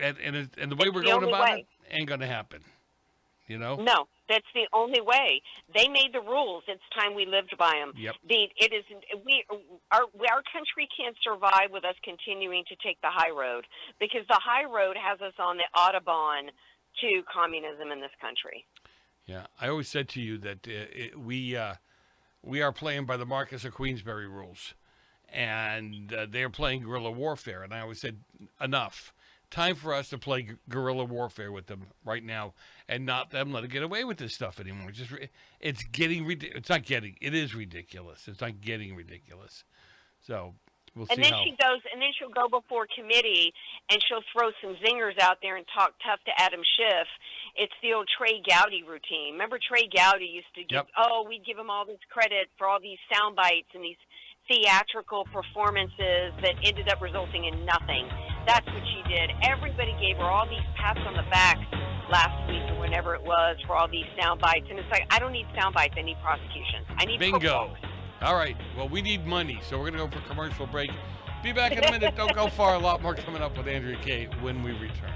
And the way It's we're the going only about it way. ain't going to happen. You know? No, that's the only way. They made the rules. It's time we lived by them. Yep. It is our country can't survive with us continuing to take the high road, because the high road has us on the autobahn to communism in this country. Yeah. I always said to you that we are playing by the Marcus of Queensberry rules, and they're playing guerrilla warfare. And I always said, enough. Time for us to play guerrilla warfare with them right now, and not them let it get away with this stuff anymore. It's getting ridiculous. It's not getting. It is ridiculous. It's not getting ridiculous. So we'll And see then how. she'll go before committee, and she'll throw some zingers out there and talk tough to Adam Schiff. It's the old Trey Gowdy routine. Remember Trey Gowdy used to give, Yep. we'd give him all this credit for all these sound bites and these theatrical performances that ended up resulting in nothing. That's what she did. Everybody gave her all these pats on the back last week or whenever it was for all these sound bites. And it's like, I don't need sound bites. I need prosecutions. I need Bingo. footballs. All right. Well, we need money, so we're going to go for a commercial break. Be back in a minute. Don't go far. A lot more coming up with Andrea Kaye when we return.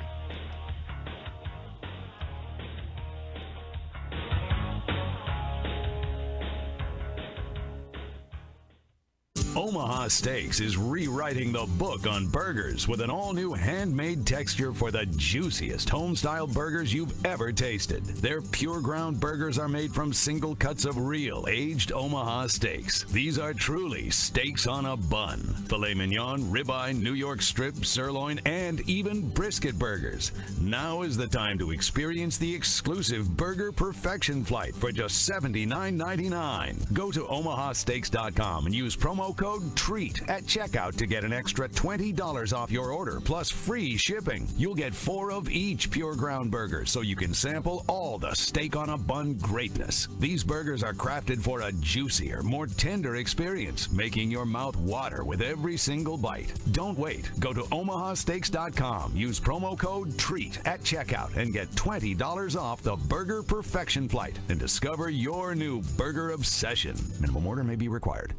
Omaha Steaks is rewriting the book on burgers with an all-new handmade texture for the juiciest home-style burgers you've ever tasted. Their pure ground burgers are made from single cuts of real aged Omaha steaks. These are truly steaks on a bun. Filet mignon, ribeye, New York strip, sirloin, and even brisket burgers. Now is the time to experience the exclusive Burger Perfection Flight for just $79.99. Go to omahasteaks.com and use promo code TREAT at checkout to get an extra $20 off your order plus free shipping. You'll get 4 of each pure ground burger so you can sample all the steak on a bun greatness. These burgers are crafted for a juicier, more tender experience, making your mouth water with every single bite. Don't wait. Go to omahasteaks.com, use promo code TREAT at checkout and get $20 off the Burger Perfection Flight and discover your new burger obsession. Minimum order may be required.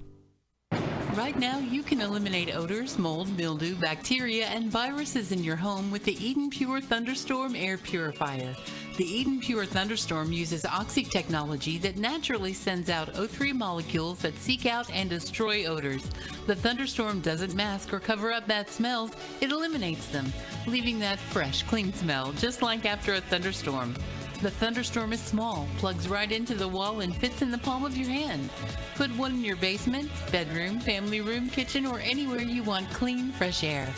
Right now, you can eliminate odors, mold, mildew, bacteria, and viruses in your home with the Eden Pure Thunderstorm Air Purifier. The Eden Pure Thunderstorm uses oxy technology that naturally sends out O3 molecules that seek out and destroy odors. The Thunderstorm doesn't mask or cover up bad smells, it eliminates them, leaving that fresh, clean smell, just like after a thunderstorm. The Thunderstorm is small, plugs right into the wall, and fits in the palm of your hand. Put one in your basement, bedroom, family room, kitchen, or anywhere you want clean, fresh air.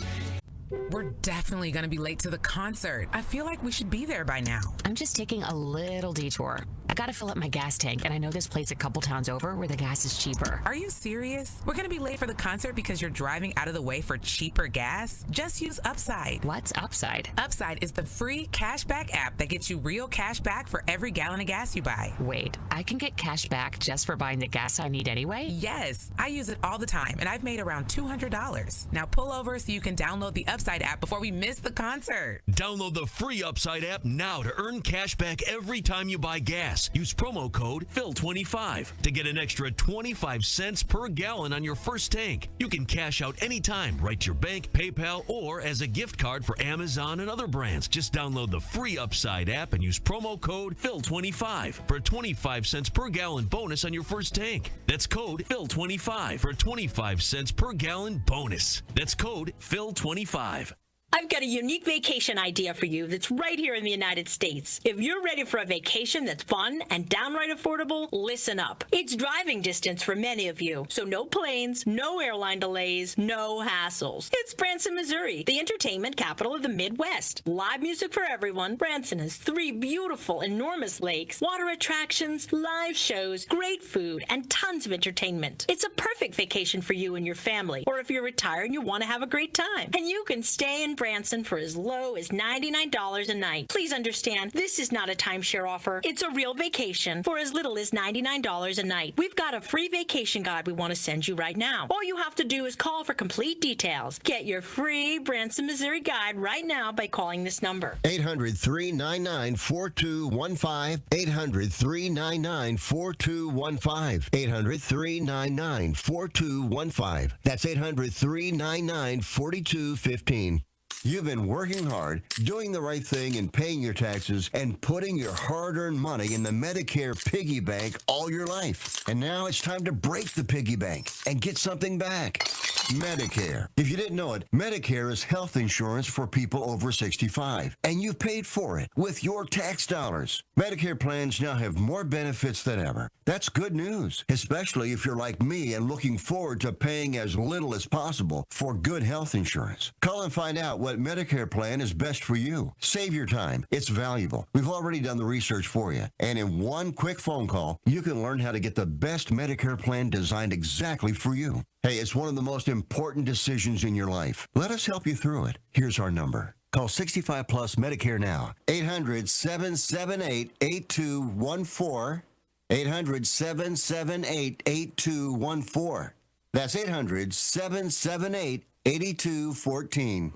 We're definitely going to be late to the concert. I feel like we should be there by now. I'm just taking a little detour. I gotta fill up my gas tank, and I know this place a couple towns over where the gas is cheaper. Are you serious? We're going to be late for the concert because you're driving out of the way for cheaper gas? Just use Upside. What's Upside? Upside is the free cashback app that gets you real cash back for every gallon of gas you buy. Wait, I can get cash back just for buying the gas I need anyway? Yes, I use it all the time, and I've made around $200. Now pull over so you can download the Upside app before we miss the concert. Download the free Upside app now to earn cash back every time you buy gas. Use promo code PHIL25 to get an extra 25 cents per gallon on your first tank. You can cash out anytime, right to your bank, PayPal, or as a gift card for Amazon and other brands. Just download the free Upside app and use promo code PHIL25 for a 25 cents per gallon bonus on your first tank. That's code PHIL25 for a 25 cents per gallon bonus. That's code PHIL25. I've got a unique vacation idea for you that's right here in the United States. If you're ready for a vacation that's fun and downright affordable, listen up. It's driving distance for many of you, so no planes, no airline delays, no hassles. It's Branson, Missouri, the entertainment capital of the Midwest. Live music for everyone. Branson has 3 beautiful, enormous lakes, water attractions, live shows, great food, and tons of entertainment. It's a perfect vacation for you and your family, or if you're retired and you want to have a great time. And you can stay in Branson for as low as $99 a night. Please understand, this is not a timeshare offer. It's a real vacation for as little as $99 a night. We've got a free vacation guide we want to send you right now. All you have to do is call for complete details. Get your free Branson, Missouri guide right now by calling this number. 800-399-4215. 800-399-4215. 800-399-4215. That's 800-399-4215. You've been working hard, doing the right thing, and paying your taxes, and putting your hard-earned money in the Medicare piggy bank all your life. And now it's time to break the piggy bank and get something back. Medicare. If you didn't know it, Medicare is health insurance for people over 65, and you've paid for it with your tax dollars. Medicare plans now have more benefits than ever. That's good news, especially if you're like me and looking forward to paying as little as possible for good health insurance. Call and find out what Medicare plan is best for you. Save your time. It's valuable. We've already done the research for you, and in one quick phone call, you can learn how to get the best Medicare plan designed exactly for you. Hey, it's one of the most important decisions in your life. Let us help you through it. Here's our number. Call 65 Plus Medicare now. 800-778-8214. 800-778-8214. That's 800-778-8214.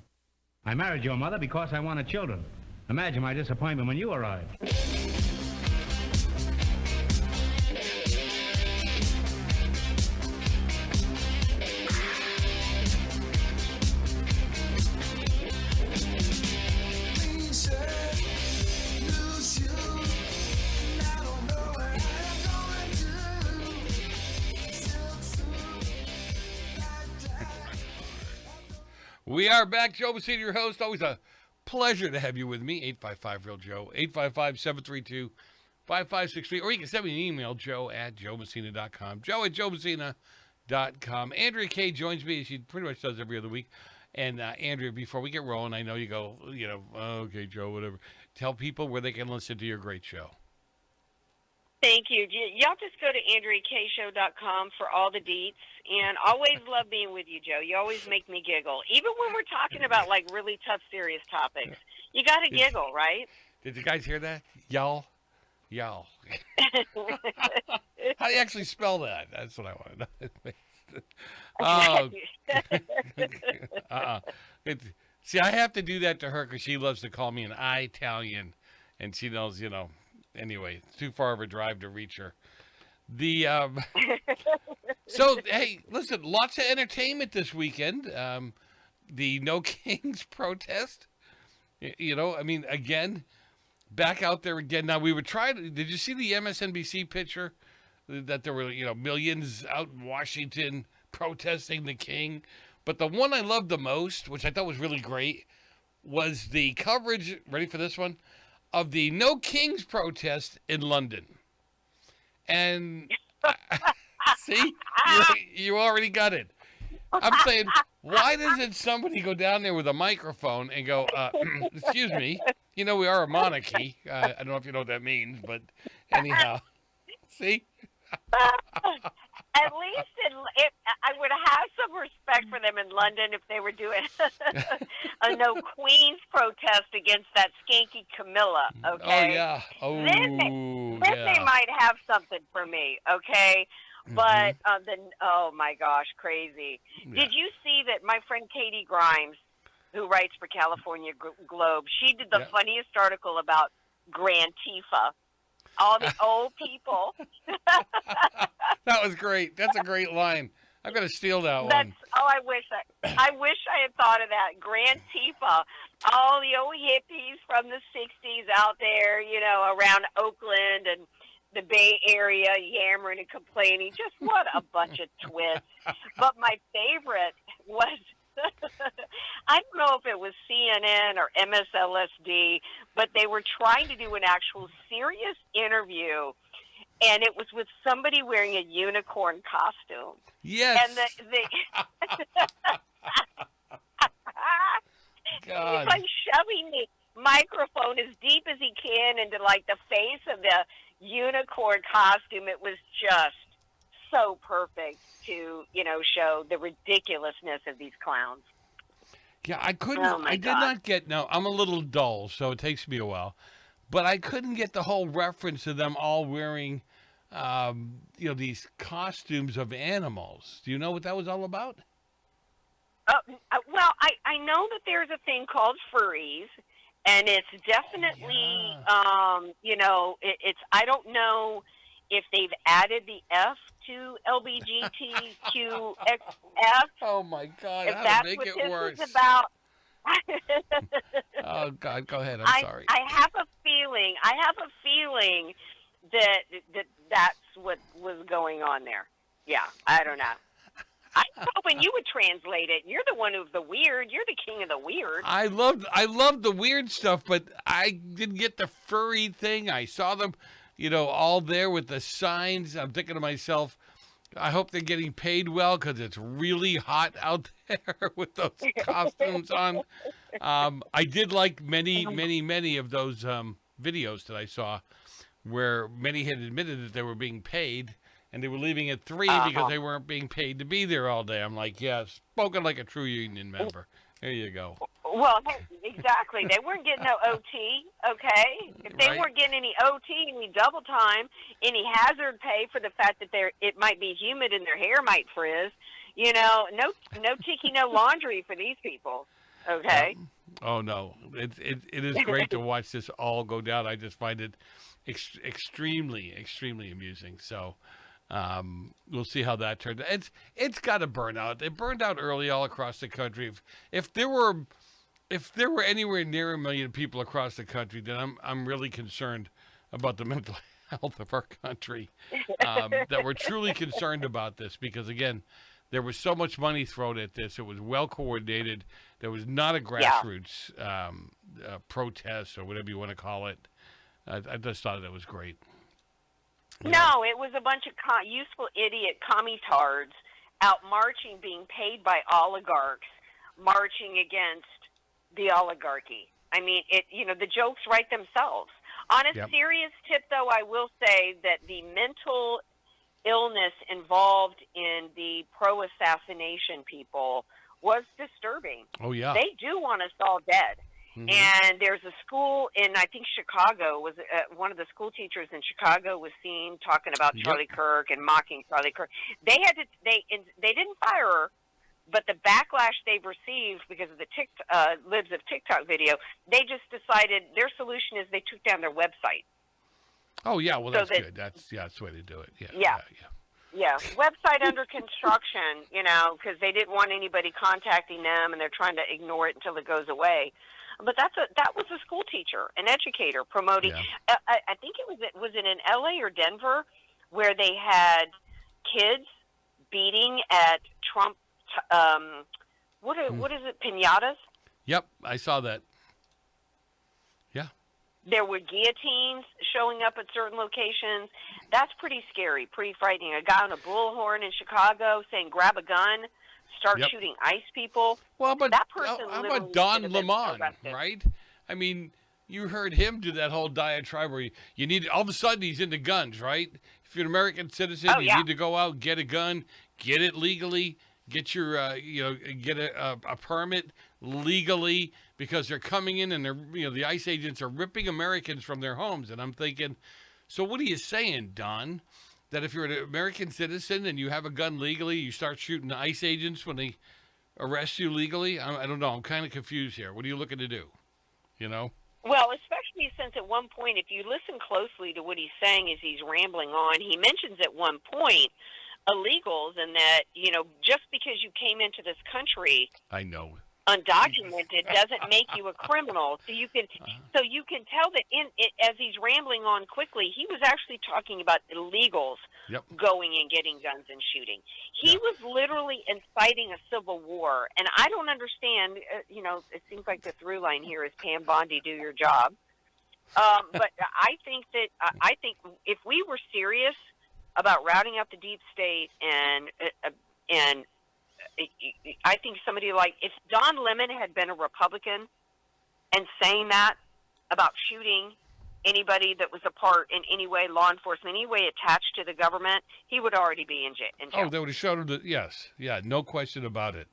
I married your mother because I wanted children. Imagine my disappointment when you arrived. We are back. Joe Messina, your host. Always a pleasure to have you with me. 855-REAL-JOE. 855-732-5563. Or you can send me an email, joe@joemessina.com. joe@joemessina.com. Andrea Kaye joins me, as she pretty much does every other week. And Andrea, before we get rolling, I know you go, okay, Joe, whatever. Tell people where they can listen to your great show. Thank you. Y'all just go to AndreaKayeShow.com for all the deets. And always love being with you, Joe. You always make me giggle. Even when we're talking about, like, really tough, serious topics. You got to giggle, right? Did you guys hear that? Y'all. How do you actually spell that? That's what I want to know. See, I have to do that to her because she loves to call me an Italian. And she knows, anyway, it's too far of a drive to reach her. So, hey, listen, lots of entertainment this weekend. The No Kings protest, again, back out there again. Now, we were trying, did you see the MSNBC picture that there were, millions out in Washington protesting the king? But the one I loved the most, which I thought was really great, was the coverage, ready for this one, of the No Kings protest in London. And see, you already got it. I'm saying, why doesn't somebody go down there with a microphone and go, excuse me, we are a monarchy. I don't know if you know what that means, but anyhow, see? At least I would have some respect for them in London if they were doing a No Queens protest against that skanky Camilla, okay? Oh, yeah. Then they might have something for me, okay? But oh, my gosh, crazy. Yeah. Did you see that my friend Katie Grimes, who writes for California Globe, she did the funniest article about Grand Tifa. All the old people. That was great. That's a great line. I'm going to steal that one. Oh, I wish I had thought of that. Grand Tifa. All the old hippies from the 60s out there, around Oakland and the Bay Area, yammering and complaining. Just what a bunch of twits. But my favorite was, I don't know if it was CNN or MSLSD, but they were trying to do an actual serious interview, and it was with somebody wearing a unicorn costume. Yes. And God. He's like shoving the microphone as deep as he can into like the face of the unicorn costume. It was just so perfect to, show the ridiculousness of these clowns. Yeah, I couldn't. I did not get. Now, I'm a little dull, so it takes me a while. But I couldn't get the whole reference to them all wearing, these costumes of animals. Do you know what that was all about? Well, I know that there's a thing called furries, and it's definitely, it's. I don't know if they've added the F to LBGTQXF. Oh my God! If that's what this is about. Oh God, go ahead. I'm sorry. I have a feeling. That's what was going on there. Yeah, I don't know. I was hoping you would translate it. You're the one of the weird. You're the king of the weird. I loved the weird stuff, but I didn't get the furry thing. I saw them, all there with the signs. I'm thinking to myself, I hope they're getting paid well because it's really hot out there with those costumes on. I did like many of those videos that I saw where many had admitted that they were being paid and they were leaving at 3 because they weren't being paid to be there all day. I'm like, yeah, spoken like a true union member. There you go. Well, exactly. They weren't getting no OT, okay? If they weren't getting any OT, any double time, any hazard pay for the fact that it might be humid and their hair might frizz, no tiki, no laundry for these people, okay? Oh, no. It is great to watch this all go down. I just find it extremely, extremely amusing. So we'll see how that turns out. It's got to burn out. It burned out early all across the country. If there were anywhere near 1 million people across the country, then I'm really concerned about the mental health of our country. That we're truly concerned about this because, again, there was so much money thrown at this. It was well coordinated. There was not a grassroots protest or whatever you want to call it. I just thought it was great. No, it was a bunch of useful idiot commitards out marching, being paid by oligarchs, marching against the oligarchy. I mean, the jokes write themselves. On a serious tip, though, I will say that the mental illness involved in the pro-assassination people was disturbing. Oh, yeah. They do want us all dead. Mm-hmm. And there's a school in, I think, Chicago, was one of the school teachers in Chicago was seen talking about Charlie Kirk and mocking Charlie Kirk. They didn't fire her, but the backlash they've received because of the Libs of TikTok video, they just decided their solution is they took down their website. Oh, yeah, well, that's good. That's the way to do it. Yeah, website under construction, because they didn't want anybody contacting them, and they're trying to ignore it until it goes away. But that was a school teacher, an educator promoting. Yeah. I think was it in L.A. or Denver where they had kids beating at Trump. What is it? Piñatas. Yep, I saw that. Yeah. There were guillotines showing up at certain locations. That's pretty scary, pretty frightening. A guy on a bullhorn in Chicago saying, "Grab a gun." Start shooting ICE people. Well, but that person how about Don Lemon, right? I mean, you heard him do that whole diatribe where you need, all of a sudden he's into guns, right? If you're an American citizen, you need to go out, get a gun, get it legally, get your, get a permit legally because they're coming in and they're, the ICE agents are ripping Americans from their homes. And I'm thinking, so what are you saying, Don? That if you're an American citizen and you have a gun legally, you start shooting the ICE agents when they arrest you legally? I don't know. I'm kind of confused here. What are you looking to do? Well, especially since at one point, if you listen closely to what he's saying as he's rambling on, he mentions at one point illegals and that, just because you came into this country. I know. Undocumented doesn't make you a criminal. So you can tell that as he's rambling on quickly, he was actually talking about illegals going and getting guns and shooting. He was literally inciting a civil war, and I don't understand. It seems like the through line here is Pam Bondi, do your job. But I think if we were serious about routing out the deep state and I think somebody if Don Lemon had been a Republican and saying that about shooting anybody that was a part in any way, law enforcement, any way attached to the government, he would already be in jail. Oh, they would have showed him that, yes. Yeah, no question about it.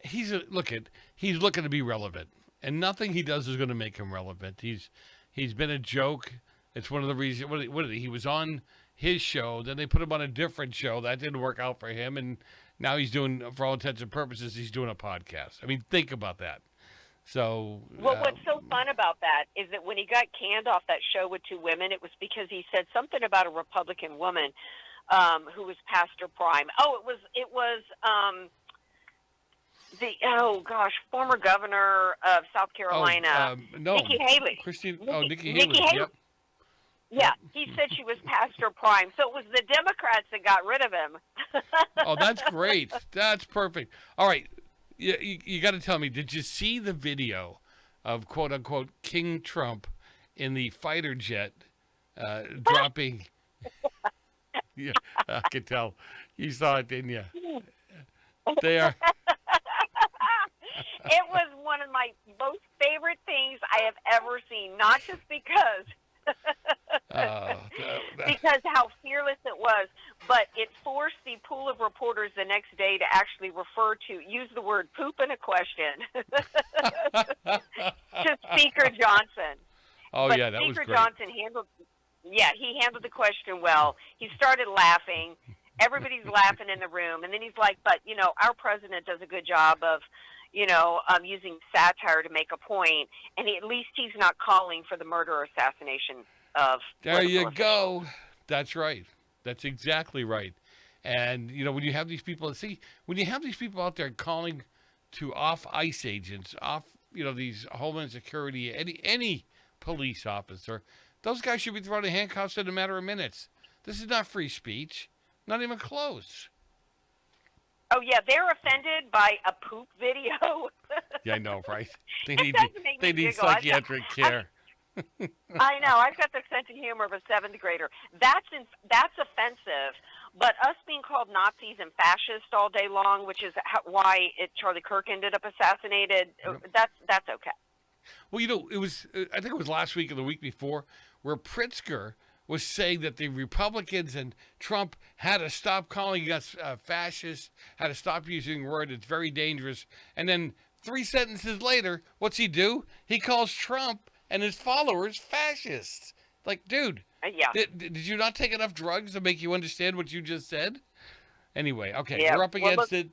He's looking to be relevant, and nothing he does is going to make him relevant. He's been a joke. It's one of the reasons, he was on his show, then they put him on a different show. That didn't work out for him, and now he's doing, for all intents and purposes, he's doing a podcast. I mean, think about that. So, what's so fun about that is that when he got canned off that show with two women, it was because he said something about a Republican woman who was past her prime. Oh, it was former governor of South Carolina, No, Nikki Haley. Nikki Haley. Yep. Yeah, he said she was past her prime, so it was the Democrats that got rid of him. Oh, that's great. That's perfect. All right, you got to tell me, did you see the video of quote unquote King Trump in the fighter jet dropping? Yeah, I could tell. You saw it, didn't you? They are. It was one of my most favorite things I have ever seen, not just because because how fearless it was, but it forced the pool of reporters the next day to actually use the word poop in a question to Speaker Johnson. Oh, but yeah, that Speaker was great. Johnson he handled the question well. He started laughing. Everybody's laughing in the room. And then he's like, but, our president does a good job of, using satire to make a point. And at least he's not calling for the murder or assassination of There you officials. go. That's right. That's exactly right. And, when you have these people, when you have these people out there calling to off ICE agents, off, these Homeland Security, any police officer, those guys should be thrown in handcuffs in a matter of minutes. This is not free speech. Not even close. Oh, yeah, they're offended by a poop video. Yeah, I know, right? They It need does make me giggle. psychiatric care. I know. I've got the sense of humor of a seventh grader. That's offensive. But us being called Nazis and fascists all day long, which is why Charlie Kirk ended up assassinated, that's okay. Well, it was, I think it was last week or the week before, where Pritzker was saying that the Republicans and Trump had to stop calling us fascists, had to stop using the word, it's very dangerous. And then 3 sentences later, what's he do? He calls Trump and his followers fascists. Like, dude, did you not take enough drugs to make you understand what you just said? Anyway, okay, we're up against it.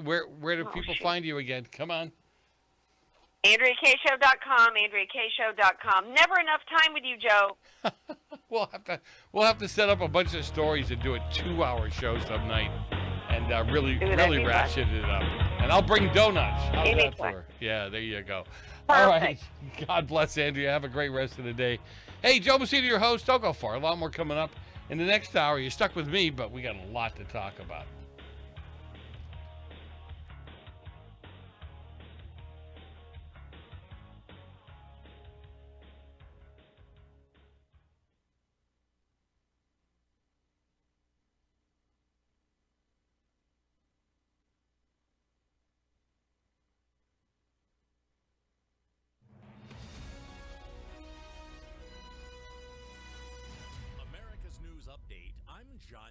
Where do people find you again? Come on. AndreaKayeShow.com, AndreaKayeShow.com. Never enough time with you, Joe. We'll have to set up a bunch of stories and do a 2-hour show some night, and really ratchet it up. And I'll bring donuts. How's that for? Yeah, there you go. Perfect. All right. God bless Andrea. Have a great rest of the day. Hey, Joe Messina, your host. Don't go far. A lot more coming up in the next hour. You're stuck with me, but we got a lot to talk about.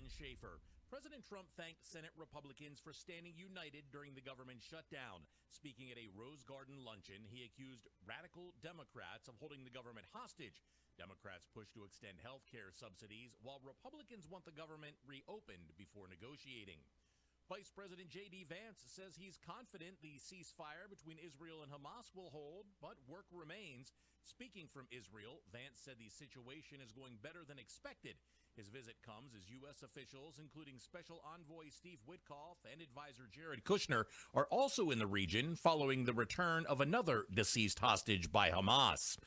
Schaefer. President Trump thanked Senate Republicans for standing united during the government shutdown. Speaking at a Rose Garden luncheon, he accused radical Democrats of holding the government hostage. Democrats push to extend health care subsidies, while Republicans want the government reopened before negotiating. Vice President J.D. Vance says he's confident the ceasefire between Israel and Hamas will hold, but work remains. Speaking from Israel, Vance said the situation is going better than expected. His visit comes as U.S. officials, including Special Envoy Steve Witkoff and Advisor Jared Kushner, are also in the region following the return of another deceased hostage by Hamas.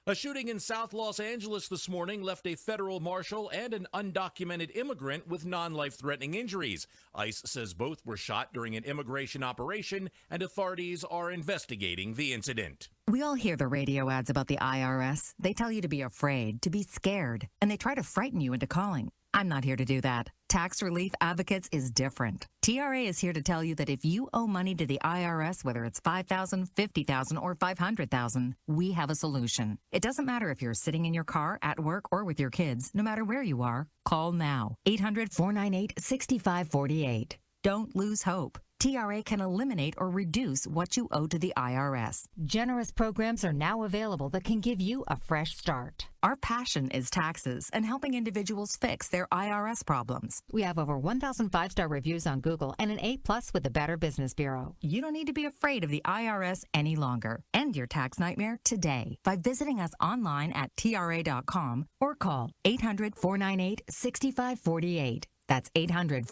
A shooting in South Los Angeles this morning left a federal marshal and an undocumented immigrant with non-life-threatening injuries. ICE says both were shot during an immigration operation, and authorities are investigating the incident. We all hear the radio ads about the IRS. They tell you to be afraid, to be scared, and they try to frighten you into calling. I'm not here to do that. Tax Relief Advocates is different. TRA is here to tell you that if you owe money to the IRS, whether it's $5,000, $50,000, or $500,000, we have a solution. It doesn't matter if you're sitting in your car, at work, or with your kids. No matter where you are, call now. 800-498-6548. Don't lose hope. TRA can eliminate or reduce what you owe to the IRS. Generous programs are now available that can give you a fresh start. Our passion is taxes and helping individuals fix their IRS problems. We have over 1,000 5-star reviews on Google and an A+ with the Better Business Bureau. You don't need to be afraid of the IRS any longer. End your tax nightmare today by visiting us online at TRA.com or call 800-498-6548. That's 800-498-6548.